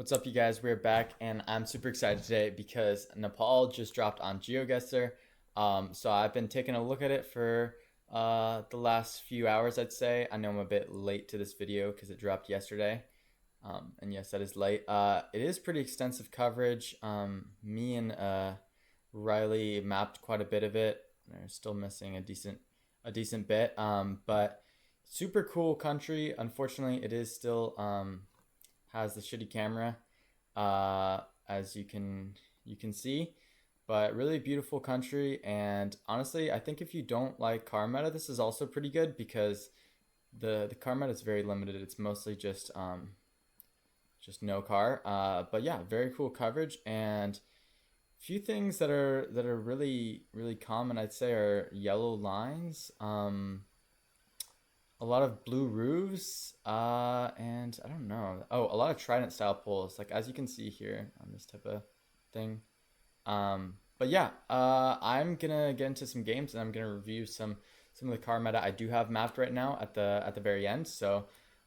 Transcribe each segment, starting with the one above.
What's up, you guys? We're back, and I'm super excited today because Nepal just dropped on GeoGuessr. So I've been taking a look at it for the last few hours, I'd say. I know I'm a bit late to this video because it dropped yesterday. And yes, that is late. It is pretty extensive coverage. Me and Riley mapped quite a bit of it. They're still missing a decent bit. But super cool country. Unfortunately, it is still has the shitty camera, as you can see. But really beautiful country, and honestly, I think if you don't like car meta, this is also pretty good because the car meta is very limited. It's mostly just no car. But yeah, very cool coverage, and few things that are really common, I'd say, are yellow lines. A lot of blue roofs, and I don't know. Oh, a lot of trident style poles, like as you can see here on this type of thing. But yeah, I'm gonna get into some games and I'm gonna review some of the car meta I do have mapped right now at the very end. So,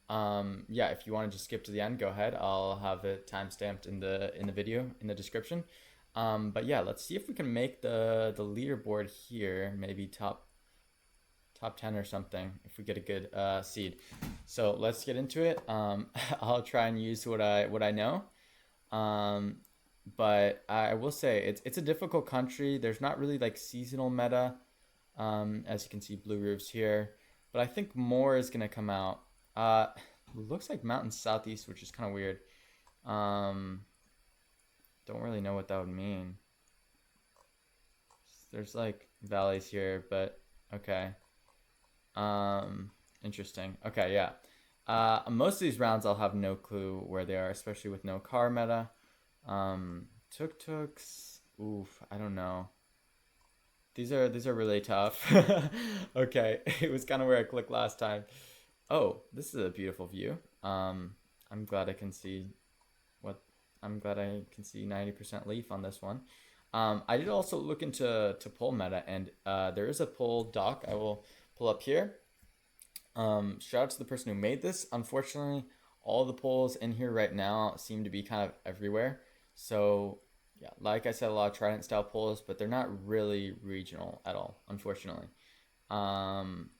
yeah, if you want to just skip to the end, go ahead. I'll have it timestamped in the video in the description. But yeah, let's see if we can make the leaderboard here, maybe top 10 or something if we get a good seed. So let's get into it. I'll try and use what I know. Um, but I will say it's a difficult country. There's not really like seasonal meta, as you can see blue roofs here. But I think more is gonna come out. Looks like mountains southeast, which is kind of weird. Um, don't really know what that would mean. There's like valleys here, but okay. Interesting. Okay, yeah. Most of these rounds I'll have no clue where they are, especially with no car meta. Tuk-tuks. Oof, I don't know. These are really tough. Okay, it was kind of where I clicked last time. Oh, this is a beautiful view. I'm glad I can see what I'm glad I can see 90% leaf on this one. I did also look into pole meta, and there is a pole doc I will pull up here. Shout out to the person who made this. Unfortunately, all the polls in here right now seem to be kind of everywhere. So yeah, like I said, a lot of Trident style polls, but they're not really regional at all, unfortunately. Um,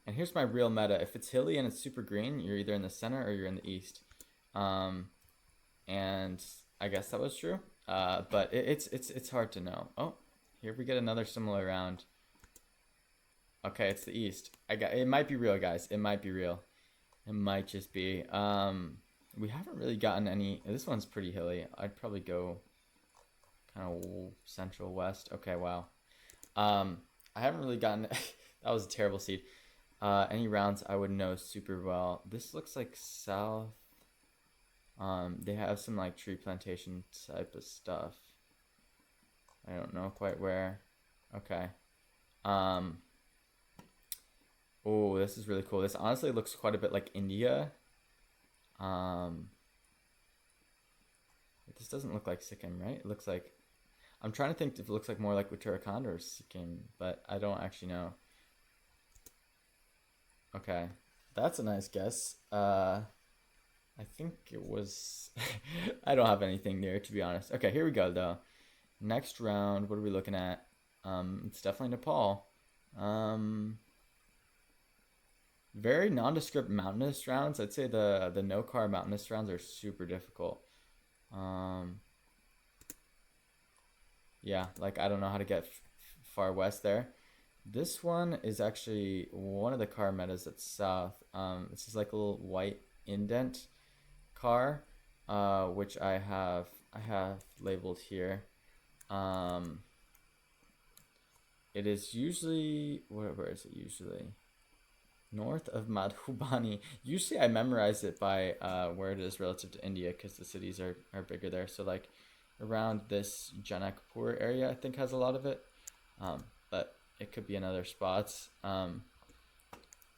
and here's my real meta. If it's hilly and it's super green, you're either in the center or you're in the east. Um, and I guess that was true. But it's hard to know. Oh, here we get another similar round. Okay, it's the east. It might be real, guys. It might be real. It might just be. We haven't really gotten any. This one's pretty hilly. I'd probably go kind of central west. Okay, wow. I haven't really gotten. That was a terrible seed. Any rounds I would know super well. This looks like south. They have some like tree plantation type of stuff. I don't know quite where. Okay. Um. Oh, this is really cool. This honestly looks quite a bit like India. Um, this doesn't look like Sikkim, right? It looks like I'm trying to think if it looks like more like Uttarakhand or Sikkim, but I don't actually know. Okay, that's a nice guess. I think it was. I don't have anything there to be honest. Okay, here we go though. Next round, what are we looking at? It's definitely Nepal. Um, Very nondescript mountainous rounds. I'd say the no car mountainous rounds are super difficult. Um, yeah, like I don't know how to get far west there. This one is actually one of the car metas that's south. This is like a little white indent car, which I have labeled here. Um, it is usually where is it usually? North of Madhubani. Usually I memorize it by where it is relative to India because the cities are bigger there. So like around this Janakpur area I think has a lot of it. But it could be in other spots.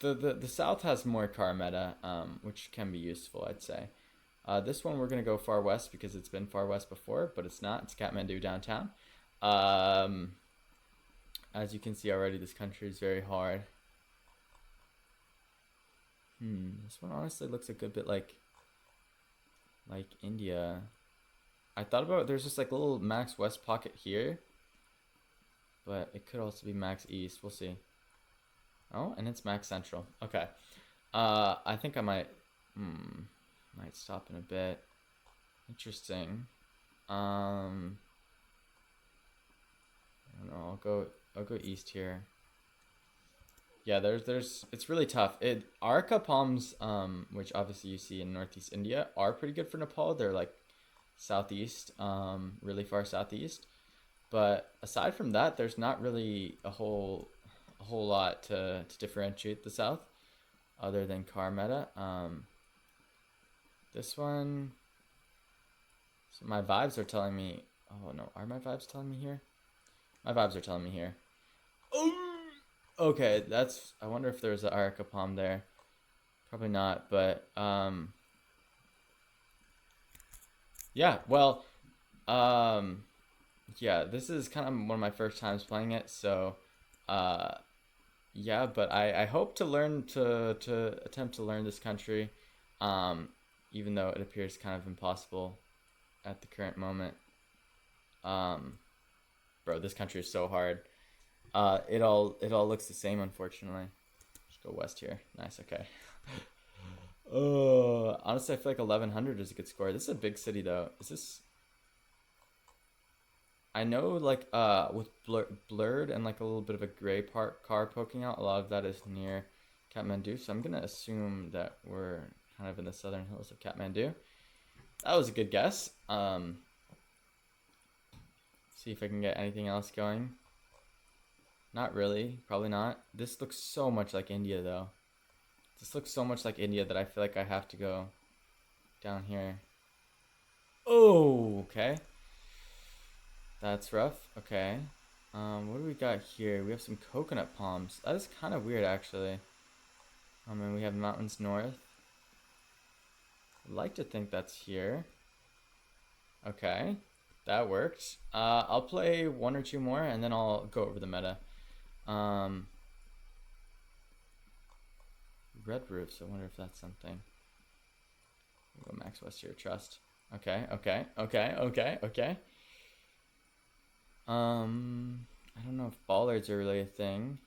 The south has more car meta, which can be useful, I'd say. This one we're gonna go far west because it's been far west before, but it's not. It's Kathmandu downtown. Um, as you can see already, this country is very hard. This one honestly looks a good bit like like India. I thought about there's just like a little max west pocket here, but it could also be max east. We'll see. Oh, and it's max central. Okay. I think I might stop in a bit. Interesting. I don't know. I'll go east here. Yeah, it's really tough. Areca palms, which obviously you see in Northeast India, are pretty good for Nepal. They're like southeast, really far southeast. But aside from that, there's not really a whole lot to differentiate the south other than car meta. This one, so my vibes are telling me. Oh no, are my vibes telling me here? My vibes are telling me here. Oh, okay, that's. I wonder if there's an Areca palm there. Probably not, but yeah. Well, um, yeah. This is kind of one of my first times playing it, so uh, yeah. But I hope to learn to attempt to learn this country, um, even though it appears kind of impossible at the current moment. Um, bro, this country is so hard. It all looks the same, unfortunately. Just go west here. Nice. Okay. Honestly, I feel like 1100 is a good score. This is a big city, though. Is this? I know, like, with blurred and like a little bit of a gray part car poking out. A lot of that is near Kathmandu, so I'm gonna assume that we're kind of in the southern hills of Kathmandu. That was a good guess. See if I can get anything else going. Not really. Probably not. This looks so much like India, though. This looks so much like India that I feel like I have to go down here. Oh, okay. That's rough. Okay. What do we got here? We have some coconut palms. That is kind of weird, actually. And we have mountains north. I'd like to think that's here. Okay. That worked. I'll play one or two more, and then I'll go over the meta. Um, red roofs. I wonder if that's something. We'll go max west here. Trust. Okay. Okay. Okay. Okay. Okay. I don't know if bollards are really a thing.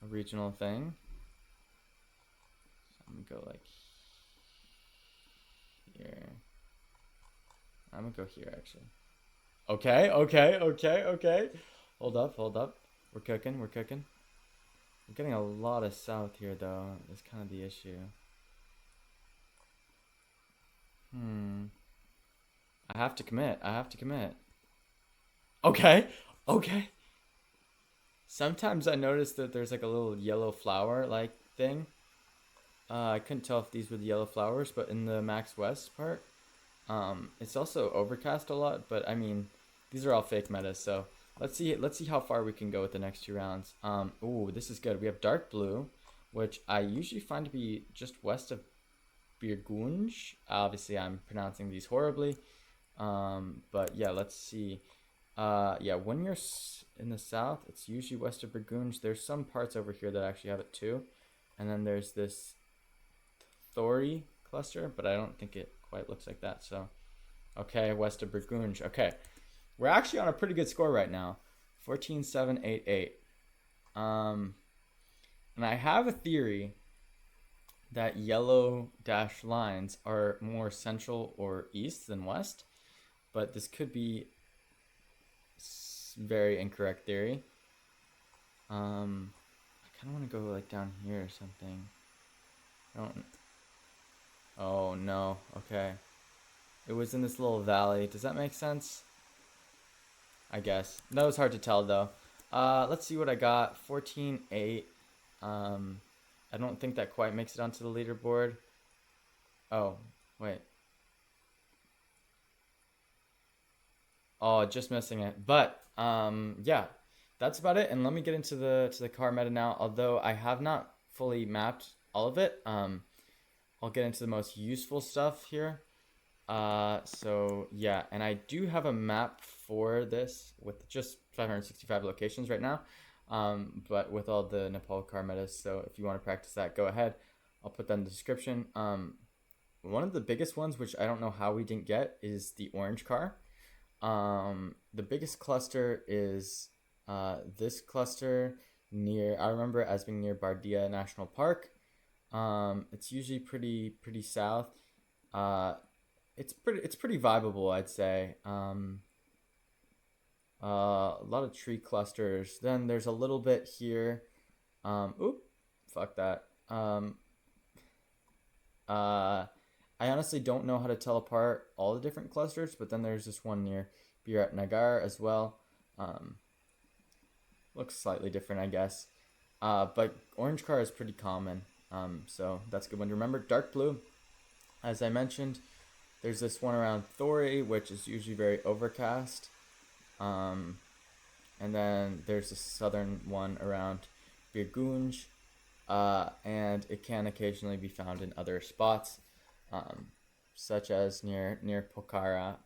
A regional thing. So I'm gonna go like here. I'm gonna go here actually. Okay, okay, okay, okay. Hold up, hold up. We're cooking, we're cooking. We're getting a lot of south here though. That's kind of the issue. I have to commit. I have to commit. Okay, okay. Sometimes I notice that there's like a little yellow flower like thing. I couldn't tell if these were the yellow flowers, but in the Max West part, it's also overcast a lot. But I mean, these are all fake metas, so let's see how far we can go with the next two rounds. Ooh, this is good. We have dark blue, which I usually find to be just west of Birgunj. Obviously, I'm pronouncing these horribly. But yeah, let's see. Yeah, when you're in the south, it's usually west of Burgunj. There's some parts over here that actually have it too. And then there's this Thori cluster, but I don't think it quite looks like that. So, okay, west of Burgunj. Okay, we're actually on a pretty good score right now. 14,788. And I have a theory that yellow dashed lines are more central or east than west, but this could be very incorrect theory. I kind of want to go like down here or something. I don't. Oh no. Okay. It was in this little valley. Does that make sense? I guess. That was hard to tell though. Let's see what I got. 14.8. I don't think that quite makes it onto the leaderboard. Oh, wait. Oh, just missing it. But yeah, that's about it. And let me get into the car meta now. Although I have not fully mapped all of it. I'll get into the most useful stuff here. So yeah, and I do have a map for this with just 565 locations right now. But with all the Nepal car metas. So if you want to practice that, go ahead. I'll put that in the description. one of the biggest ones, which I don't know how we didn't get, is the orange car. The biggest cluster is this cluster near. I remember it as being near Bardia National Park. It's usually pretty south. Uh, it's pretty vibeable, I'd say. A lot of tree clusters. Then there's a little bit here. Oop, fuck that. Uh, I honestly don't know how to tell apart all the different clusters, but then there's this one near Birat Nagar as well. Um, Looks slightly different, I guess. But orange car is pretty common. So that's a good one to remember. Dark blue, as I mentioned, there's this one around Thori, which is usually very overcast. Um, and then there's a southern one around Birgunj, and it can occasionally be found in other spots, um, such as near Pokhara,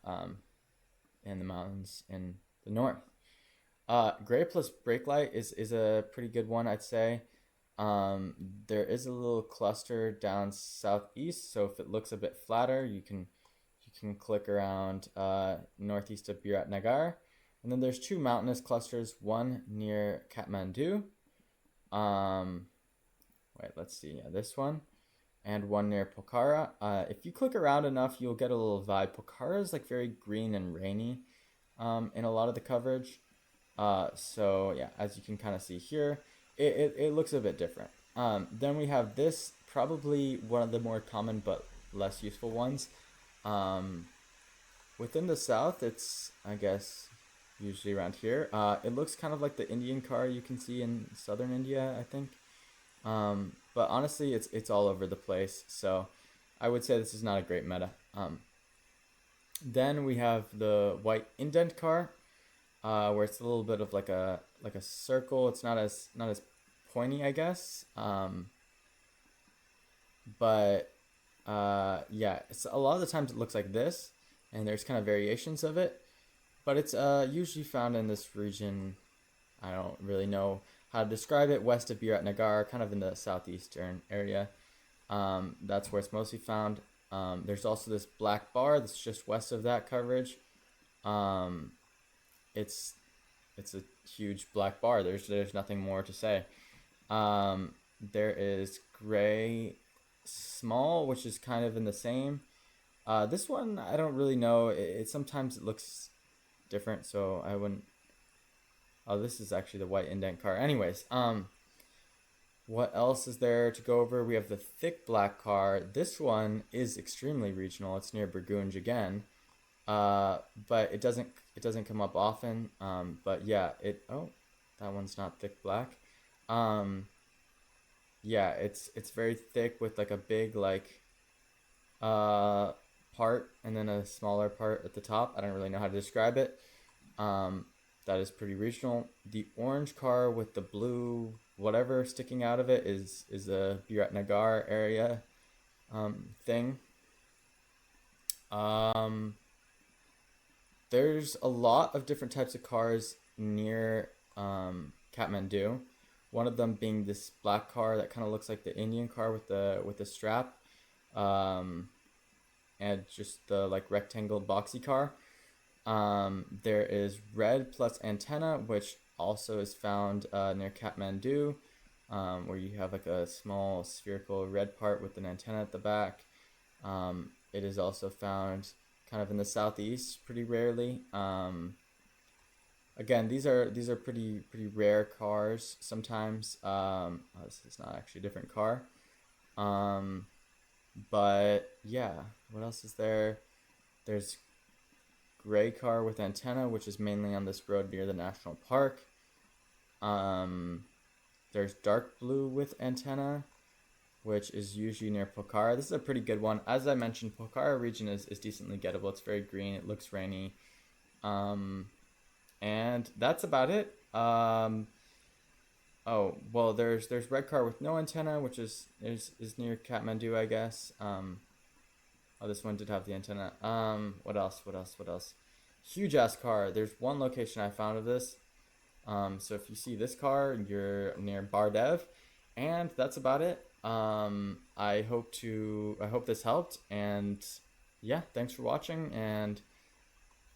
in the mountains in the north. Gray plus brake light is a pretty good one, I'd say. Um, there is a little cluster down southeast, so if it looks a bit flatter, you can click around northeast of Birat Nagar. And then there's two mountainous clusters, one near Kathmandu. Um, Wait, let's see. Yeah, this one. And one near Pokhara. If you click around enough, you'll get a little vibe. Pokhara is like very green and rainy in a lot of the coverage. So yeah, as you can kind of see here, it looks a bit different. Then we have this, probably one of the more common but less useful ones. Um, Within the south, it's, I guess, usually around here. It looks kind of like the Indian car you can see in southern India, I think. But honestly, it's all over the place. So I would say this is not a great meta. Then we have the white indent car, where it's a little bit of like a circle. It's not as pointy, I guess. But yeah, it's a lot of the times it looks like this, and there's kind of variations of it. But it's usually found in this region. I don't really know how to describe it. West of Birat Nagar, kind of in the southeastern area. That's where it's mostly found. There's also this black bar that's just west of that coverage. Um, it's it's a huge black bar. There's nothing more to say. Um, there is gray small, which is kind of in the same. This one I don't really know. It sometimes it looks different, so I wouldn't. Oh, this is actually the white indent car. Anyways, what else is there to go over? We have the thick black car. This one is extremely regional. It's near Burgunj again. But it doesn't come up often. But yeah, that one's not thick black. Um, yeah, it's very thick with like a big like uh part and then a smaller part at the top. I don't really know how to describe it. Um, that is pretty regional. The orange car with the blue whatever sticking out of it is a Birat Nagar area thing. Um, there's a lot of different types of cars near Kathmandu. One of them being this black car that kind of looks like the Indian car with the strap, um, and just the like rectangle boxy car. There is red plus antenna, which also is found near Kathmandu, where you have like a small spherical red part with an antenna at the back. It is also found kind of in the southeast pretty rarely. Again, these are pretty rare cars sometimes. This is not actually a different car. Um, but yeah, what else is there? There's gray car with antenna, which is mainly on this road near the national park. Um, there's dark blue with antenna, which is usually near Pokhara. This is a pretty good one. As I mentioned, Pokhara region is decently gettable. It's very green. It looks rainy. Um, and that's about it. Oh well, there's red car with no antenna, which is near Kathmandu, I guess. Oh, this one did have the antenna. What else? What else? What else? Huge ass car. There's one location I found of this. So if you see this car, you're near Bardev, and that's about it. I hope this helped, and yeah, thanks for watching, and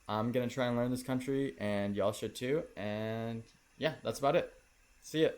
I'm gonna try and learn this country, and y'all should too, and yeah, that's about it. See ya.